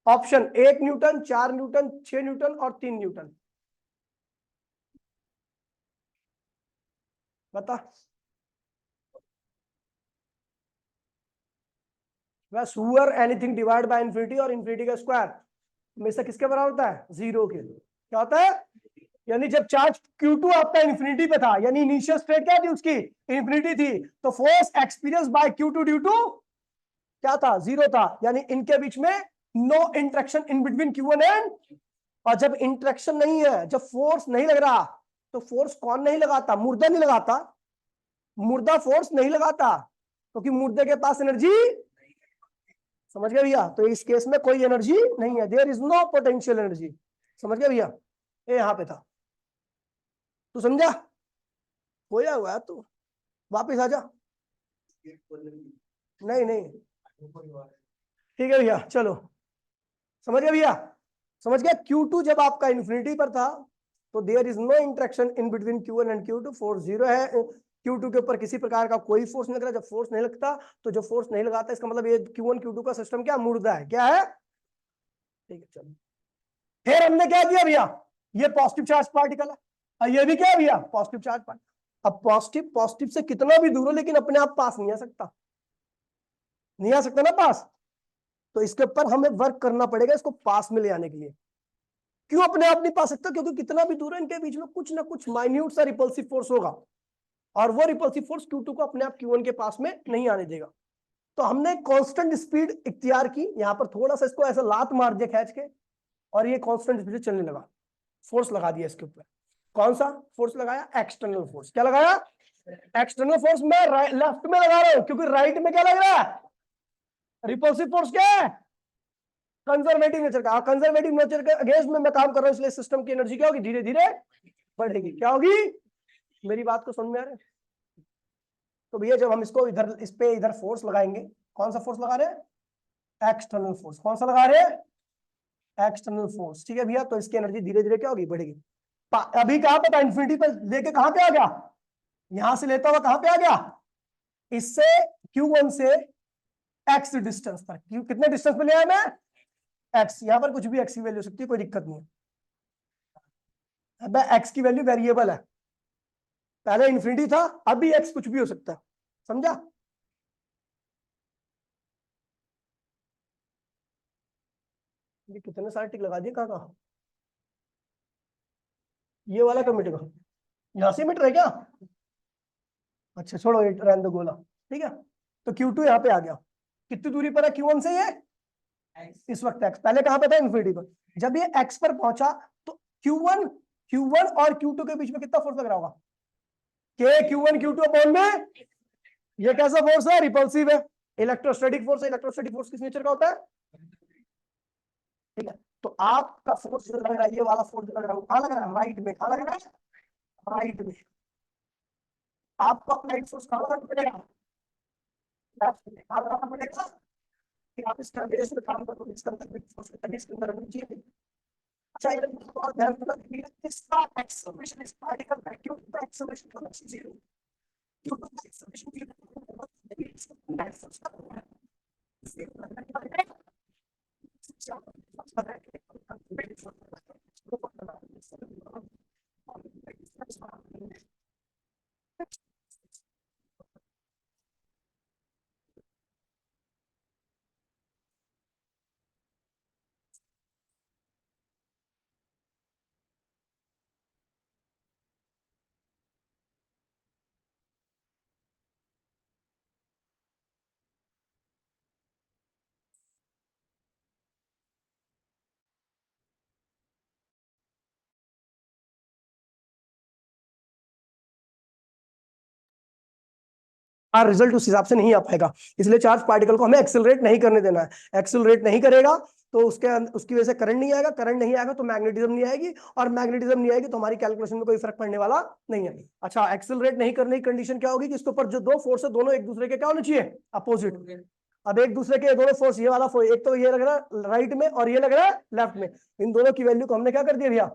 Option 1 Newton, 4 Newton, 6 Newton और 3 न्यूटन, बता। बस हुअर एनीथिंग डिवाइड बाय इन्फिनिटी और इन्फिनिटी का स्क्वायर हमेशा किसके बराबर होता है, 0 के। क्या होता है, यानी जब चार्ज Q2 आपका इन्फिनिटी पे था, यानी इनिशियल स्टेट क्या थी उसकी, इन्फिनिटी थी, तो force experience by Q2 due to क्या था, 0 था, यानी इनके बीच में no interaction in between Q1 and. और जब इंटरेक्शन नहीं है, जब फोर्स नहीं लग रहा, तो फोर्स कौन नहीं लगाता, मुर्दा नहीं लगाता, मुर्दा फोर्स नहीं लगाता, क्योंकि मुर्दे के पास एनर्जी, समझ गए भैया, तो इस केस में कोई एनर्जी नहीं है, there is no potential energy, समझ गए भैया, ये यहां पे था, तू समझा, खोया हुआ है तू, वापिस आ जा, नहीं नहीं, ठीक है भैया, चलो समझ गए भैया, समझ गया। Q2 जब आपका इन्फिनिटी पर था तो there is no interaction in between Q1 and Q2, force 0 है, Q2 के ऊपर किसी प्रकार का कोई फोर्स नहीं लग रहा। जब फोर्स नहीं लगता, तो जो फोर्स नहीं लगाता इसका मतलब ये Q1 Q2 का सिस्टम क्या, मुर्दा है, क्या है, ठीक है चलो। फिर हमने क्या किया भैया, ये पॉजिटिव चार्ज पार्टिकल है और ये भी क्या है भैया, पॉजिटिव चार्ज पार्टिकल। अब पॉजिटिव पॉजिटिव से कितना भी दूर हो, लेकिन अपने आप पास नहीं आ सकता, नहीं आ सकता ना पास, तो इसके ऊपर हमें वर्क करना पड़ेगा इसको पास में ले आने के लिए। क्यों अपने आप नहीं पा सकता, क्योंकि कितना भी दूर है इनके बीच में कुछ ना कुछ माइन्यूट सा रिपल्सिव फोर्स होगा, और वो रिपल्सिव फोर्स Q2 को अपने आप Q1 के पास में नहीं आने देगा। तो हमने कांस्टेंट स्पीड इख्तियार की, यहां पर थोड़ा सा इसको ऐसा लात मार दिया खींच के, और ये कांस्टेंट स्पीड से चलने लगा, फोर्स लगा दिया इसके ऊपर। कौन सा फोर्स लगाया, एक्सटर्नल फोर्स। क्या लगाया, एक्सटर्नल फोर्स। मैं लेफ्ट में लगा रहा हूं क्योंकि राइट में क्या लग रहा है, रिपल्सिव फोर्स क्या है, कंजर्वेटिव नेचर का। कंजर्वेटिव नेचर के अगेंस्ट में मैं काम कर रहा हूं, इसलिए सिस्टम की एनर्जी क्या होगी, धीरे धीरे बढ़ेगी। क्या होगी, मेरी बात को समझ में आ रहा है। तो भैया जब हम इसको इधर, इस पे इधर फोर्स लगाएंगे, कौन सा फोर्स लगा रहे हैं, एक्सटर्नल फोर्स। कौन सा लगा रहे हैं, एक्सटर्नल फोर्स, ठीक है भैया। तो इसकी एनर्जी धीरे धीरे क्या होगी, बढ़ेगी। अभी कहां पे था, इन्फिनिटी पे लेके कहां पे आ गया, यहां से लेता हुआ कहां पे आ गया, इससे Q1 से x डिस्टेंस पर। कितने डिस्टेंस पे ले आया मैं, x, यहां पर कुछ भी x की वैल्यू हो सकती है, कोई दिक्कत नहीं है। अब x की वैल्यू वेरिएबल है, पहले इन्फिनिटी था, अभी x कुछ भी हो सकता है, समझा। ये कितने सारे टिक लगा दिए, कहाँ, ये वाला कब मिटेगा, यहां से मिट रहा है क्या, अच्छा छोड़ो, ये रहने दो गोला, ठीक है। तो Q2 यहाँ पे आ गया, कितनी दूरी पर है Q1 से, ये इस वक्त एक्स, पहले कहां पे था, इन्फिनिटी पर। जब ये एक्स पर पहुंचा तो Q1 और Q2 के बीच में कितना फोर्स लग रहा होगा, के Q1 Q2 अपॉन में, ये कैसा फोर्स है, रिपल्सिव है, इलेक्ट्रोस्टैटिक फोर्स है। इलेक्ट्रोस्टैटिक फोर्स किस नेचर का होता है, ठीक है। तो आपका फोर्स जो लग रहा है, ये वाला फोर्स जो लग रहा है, वो कहां लग रहा है, राइट में। कहां लग रहा है, राइट में। आपको अप्लाइड फोर्स कहां लगाना पड़ेगा, लेफ्ट में। कहां लगाना पड़ेगा कि आप इसका बेस में काम करो, इसका फोर्स इसके अंदर होनी चाहिए। अच्छा, ये और ध्यान रखना कि इसका एक्सेलरेशन, इस पार्टिकल का क्यों एक्सेलरेशन होना चाहिए जीरो, क्यों एक्सेलरेशन रिजल्ट उस हिसाब से नहीं आ पाएगा। इसलिए चार्ज पार्टिकल को हमें एक्सेलरेट नहीं करने देना है। एक्सेलरेट नहीं करेगा तो उसकी वजह से करंट नहीं आएगा, करंट नहीं आएगा तो मैग्नेटिज्म नहीं आएगी, और मैग्नेटिज्म नहीं आएगी तो हमारी कैलकुलेशन में कोई फर्क पड़ने वाला नहीं है। अच्छा, एक्सेलरेट नहीं करने की कंडीशन क्या होगी कि इसके ऊपर जो दो फोर्स है दोनों एक दूसरे के क्या होने चाहिए, अपोजिट। अब एक दूसरे के दोनों फोर्स, ये वाला फोर्स, एक तो ये लग रहा है राइट में और ये लग रहा है लेफ्ट में, इन दोनों की वैल्यू को हमने क्या कर दिया भैया,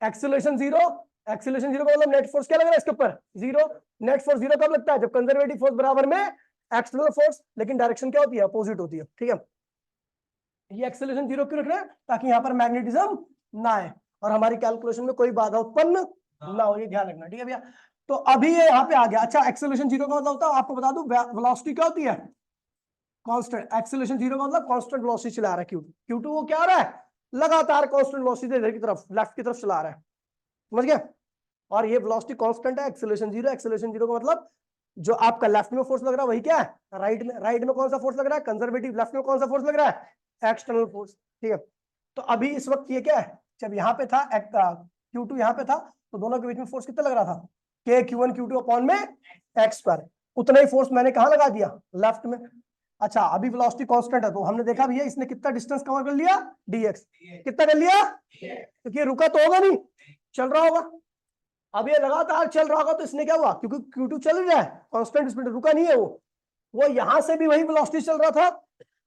एक्सेलरेशन जीरो। एक्सेलरेशन जीरो का मतलब नेट फोर्स क्या लग रहा है इसके ऊपर, जीरो। नेट फोर्स जीरो कब लगता है, जब कंजर्वेटिव फोर्स बराबर में एक्सटर्नल फोर्स, लेकिन डायरेक्शन क्या होती है, अपोजिट होती है, ठीक है। ये एक्सेलरेशन जीरो क्यों रख रहे हैं, ताकि यहाँ पर मैग्नेटिज्म ना आए और हमारी कैलकुलेशन में कोई बाधा उत्पन्न ना हो, ये ध्यान रखना, ठीक है भैया। तो अभी ये यहाँ पे आ गया। अच्छा, एक्सेलरेशन जीरो का मतलब होता है, आपको बता दूं, वेलोसिटी क्या होती है, कांस्टेंट। एक्सेलरेशन जीरो का मतलब कांस्टेंट वेलोसिटी चला रहा है Q2 वो क्या हो रहा है, लगातार कांस्टेंट वेलोसिटी इधर की तरफ, लेफ्ट की तरफ चला रहा है, समझ गया। और ये वेलोसिटी कांस्टेंट है, एक्सेलरेशन जीरो। एक्सेलरेशन जीरो का मतलब जो आपका लेफ्ट में फोर्स लग रहा है वही क्या है, राइट में। राइट में कौन सा फोर्स लग रहा है, कंजर्वेटिव। लेफ्ट में कौन सा फोर्स लग रहा है, एक्सटर्नल फोर्स, ठीक है। तो अभी इस वक्त ये क्या है, जब यहाँ पे था Q2 यहाँ पे था, तो दोनों के बीच में फोर्स कितना लग रहा था, के Q1 Q2 अपॉन में एक्स स्क्वायर। उतना ही फोर्स मैंने कहा लगा दिया, लेफ्ट में। अच्छा, अभी वेलोसिटी कांस्टेंट है तो हमने देखा भैया इसने कितना डिस्टेंस कवर कर लिया, dx। कितना कर लिया, क्योंकि ये रुका तो होगा नहीं, चल रहा होगा। अब ये लगातार चल रहा होगा तो इसने क्या हुआ, क्योंकि Q2 चल रहा है कांस्टेंट स्पीड, रुका नहीं है वो यहां से भी वही वेलोसिटी चल रहा था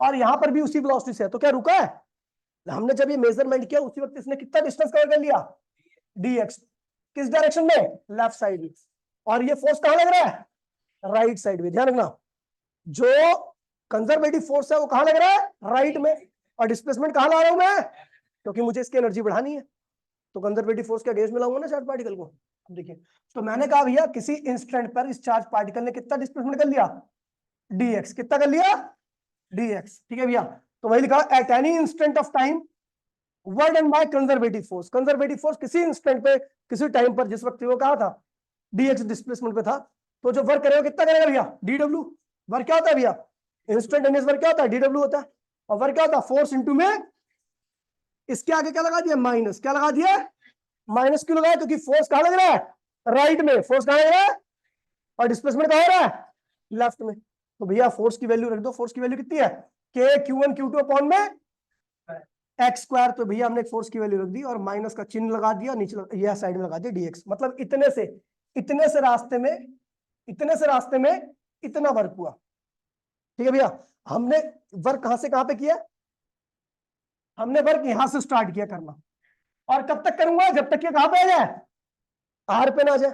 और यहां पर भी उसी वेलोसिटी से है, तो क्या रुका है। हमने जब ये मेजरमेंट किया उसी वक्त इसने कितना डिस्टेंस कवर कर लिया, dx। किस डायरेक्शन में, लेफ्ट साइड में। और ये फोर्स कहां लग रहा है, राइट साइड में। ध्यान रखना, जो कंजर्वेटिव फोर्स है वो कहां लग रहा है, राइट में। और डिस्प्लेसमेंट कहां ला रहा हूं मैं, क्योंकि मुझे इसकी एनर्जी बढ़ानी है, तो कंजर्वेटिव फोर्स के अगेंस्ट में लाऊंगा ना चार्ज पार्टिकल को। देखिए, तो मैंने कहा भैया किसी इंस्टेंट पर इस चार्ज पार्टिकल ने कितना डिस्प्लेसमेंट कर लिया, dx। कितना कर लिया, dx, ठीक है भैया। तो वही लिखा, at any instant of time word and by conservative force. Conservative force किसी इंस्टेंट पे, किसी टाइम पर, जिस वक्त वो कहा था dx डिस्प्लेसमेंट पे था, तो जो वर्क करेगा कितना करेगा भैया, dw। वर्क क्या होता है भैया, इंस्टेंटेनियस वर्क क्या होता है, dw होता है। और वर्क क्या होता है, फोर्स इंटू में इसके आगे क्या लगा दिया, माइनस। क्या लगा दिया, माइनस क्यों लगाया, क्योंकि फोर्स कहां लग रहा है, राइट में। फोर्स कहां लग रहा है, और डिस्प्लेसमेंट कहां हो रहा है, लेफ्ट में। तो भैया फोर्स की वैल्यू रख दो। फोर्स की वैल्यू कितनी है, के Q1 Q2 अपॉन में एक्स स्क्वायर। तो भैया हमने फोर्स की वैल्यू रख दी और माइनस का चिन्ह लगा दिया, नीचे यह साइड में लगा दिया dx। मतलब इतने से रास्ते में इतना वर्क हुआ, ठीक है भैया। हमने वर्क कहां से कहां पे किया, हमने वर्क यहां से स्टार्ट किया करना, और कब तक करूंगा, जब तक ये कहां पे आ जाए, आर पे ना आ जाए।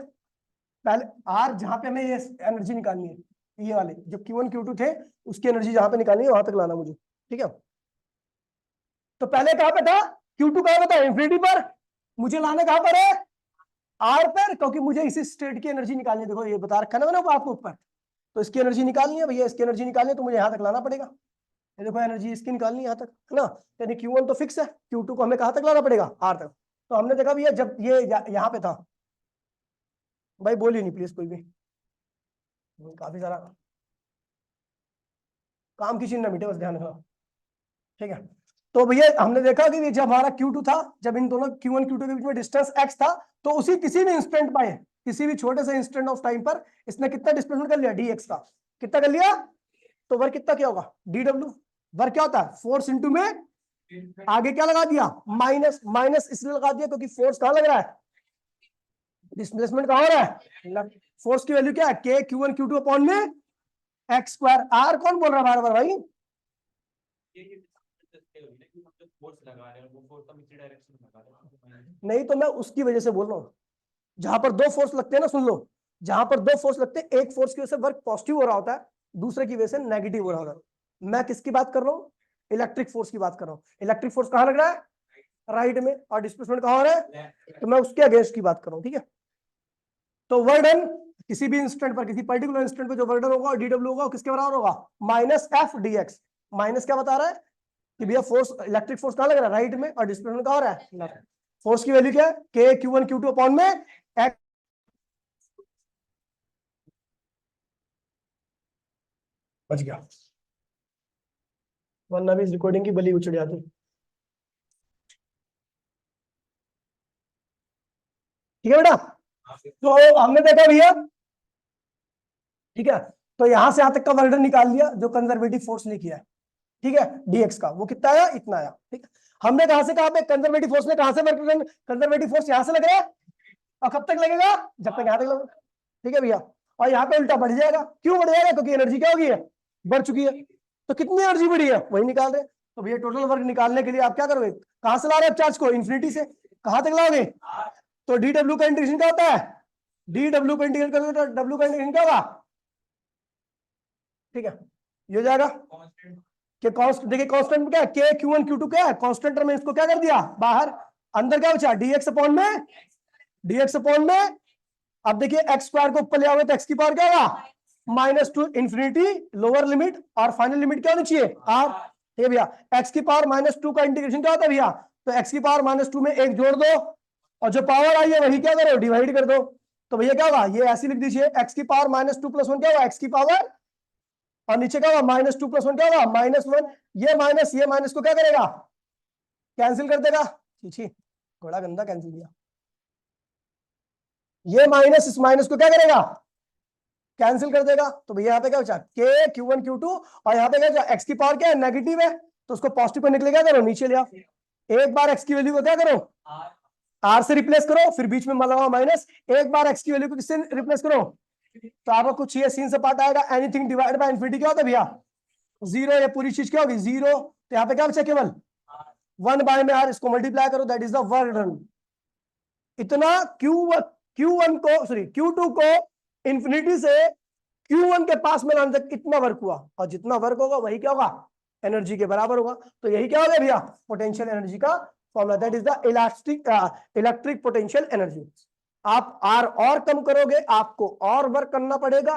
पहले आर जहां पे हमें ये एनर्जी निकालनी है, ये वाले जो Q1 Q2 थे, उसकी एनर्जी जहां पे निकालनी है वहां तक लाना मुझे, ठीक है। तो पहले कहां पे था, Q2 कहां पे था, इंफिनिटी पर। मुझे लाना कहां पर है, आर पर, क्योंकि मुझे इसी स्टेट की एनर्जी निकालनी है। देखो ये बता रखा ना मैंने आपको ऊपर, तो इसकी एनर्जी निकालनी है भैया, इसकी एनर्जी निकालनी है तो मुझे यहां तक लाना पड़ेगा। ये देखो एनर्जी इसकी निकालनी है यहाँ तक, है ना। यानी Q1 तो फिक्स है, Q2 को हमें कहां तक लाना पड़ेगा, आर तक। तो हमने देखा भैया जब ये यहाँ पे था, भाई बोलिए नहीं प्लीज कोई भी, काफी सारा काम की चीज ना मिटे, बस ध्यान रखना। ठीक है। तो भैया हमने देखा कि जब हमारा Q2 था, जब इन दोनों Q1 Q2 के बीच में डिस्टेंस x था, तो उसी किसी भी इंस्टेंट पर, किसी भी छोटे से इंस्टेंट ऑफ टाइम पर इसने कितना डिस्प्लेसमेंट कर लिया, dx का कितना कर लिया, तो वर्क कितना क्या होगा, dw। वर्क क्या होता है, फोर्स इंटू में आगे क्या लगा दिया, माइनस, माइनस इसलिए लगा दिया क्योंकि फोर्स कहां लग रहा है, डिस्प्लेसमेंट कहां हो रहा है, फोर्स की वैल्यू क्या है, k Q1 Q2 अपॉन में x स्क्वायर। r कौन बोल रहा है बार बार भाई, नहीं तो मैं उसकी वजह से बोल रहा हूं, जहां पर दो फोर्स लगते हैं ना, सुन लो, जहां पर दो फोर्स लगते हैं, एक फोर्स की वजह से वर्क पॉजिटिव हो रहा होता है, दूसरे की वजह से नेगेटिव हो रहा होता है। मैं किसकी बात कर रहा हूँ, इलेक्ट्रिक फोर्स की बात कर रहा हूँ। इलेक्ट्रिक फोर्स कहां लग रहा है, राइट में, और डिस्प्लेसमेंट कहां हो रहा है, तो मैं उसके अगेंस्ट की बात कर रहा हूँ। ठीक है, तो वर्क डन किसी भी इंस्टेंट पर, किसी पर्टिकुलर इंस्टेंट पर जो वर्क डन होगा और dw होगा, किसके बराबर होगा, माइनस f dx। माइनस क्या बता रहा है कि भैया फोर्स, इलेक्ट्रिक फोर्स कहां लग रहा है, राइट में, और डिस्प्लेसमेंट कहां हो रहा है, लेफ्ट। फोर्स की वैल्यू क्या है, k Q1 Q2 अपॉन में x। बच गया, वरना भी इस रिकॉर्डिंग की बलि उछड़ जाती। ठीक है बेटा, तो हमने देखा भैया, ठीक है, तो यहां से यहां तक का वर्क डन निकाल लिया जो कंजर्वेटिव फोर्स ने किया है। ठीक है, dx का वो कितना आया, इतना आया। ठीक है, हमने कहां से कहा पे, कंजर्वेटिव फोर्स ने कहां से वर्क डन, कंजर्वेटिव फोर्स यहां से लग रहा है, और कब तक लगेगा, जब तक यहां तक लगेगा। ठीक है भैया, और यहाँ पे उल्टा बढ़ जाएगा, क्यों बढ़ जाएगा, क्योंकि एनर्जी क्या होगी है, बढ़ चुकी है। तो कितनी एनर्जी बढ़ी है, वही निकाल रहे हैं। तो भैया टोटल वर्क निकालने के लिए आप क्या करोगे, कहां से ला रहे हैं चार्ज को, इन्फिनिटी से, कहां तक लाओगे, तो dw का इंटीग्रेशन क्या होता है, dw का इंटीग्रेशन करोगे तो w का इंटीग्रेशन क्या होगा। ठीक है, ये हो जाएगा कि कॉन्स्ट, देखिए कांस्टेंट क्या है, k Q1 Q2 क्या है, कांस्टेंट में इसको क्या कर दिया बाहर, अंदर क्या बचा, dx अपॉन में, dx अपॉन में। अब देखिए x स्क्वायर को ऊपर ले आओगे तो x की पावर क्या होगा, -2 इंफिनिटी लोअर लिमिट, और फाइनल लिमिट क्या होनी चाहिए r। ठीक है भैया, x की पावर -2 का इंटीग्रेशन क्या होता है भैया, तो x की पावर -2 में एक जोड़ दो, और जो पावर आई है वही क्या करो, डिवाइड कर दो। तो भैया क्या होगा, ये ऐसे लिख दीजिए, x की पावर -2 + 1 क्या होगा, x की पावर, और नीचे क्या होगा, -2 + 1 क्या होगा, -1। ये माइनस को क्या करेगा, कैंसिल कर देगा, छी बड़ा गंदा कैंसिल किया। ये माइनस इस माइनस को क्या करेगा, कैंसिल कर देगा। तो भैया यहाँ पे क्या बचा, k Q1 Q2, और यहाँ पे क्या बचा, x की पावर क्या है, नेगेटिव है, तो उसको पॉजिटिव करने के लिए क्या करो, नीचे ले आओ। एक बार x की वैल्यू को क्या करो, r से रिप्लेस करो, फिर बीच में लगाओ माइनस। एक बार x की वैल्यू को किससे रिप्लेस करो, तो आपको कुछ ये सीन से पार्ट आएगा, एनीथिंग डिवाइड बाय इन्फिनिटी क्या होता है भैया, 0। ये पूरी चीज क्या होगी, 0। तो यहाँ पे क्या बचा, केवल 1 बाय में r, इसको मल्टीप्लाई करो, that is the work done. इतना Q1 को, सॉरी Q2 को इंफिनिटी से Q1 के पास में लाने तक इतना वर्क हुआ, और जितना वर्क होगा वही क्या होगा, एनर्जी के बराबर होगा। तो यही क्या हो गया भैया, पोटेंशियल एनर्जी का formula, that is the electric potential energy. आप आर और कम करोगे, आपको और वर्क करना पड़ेगा,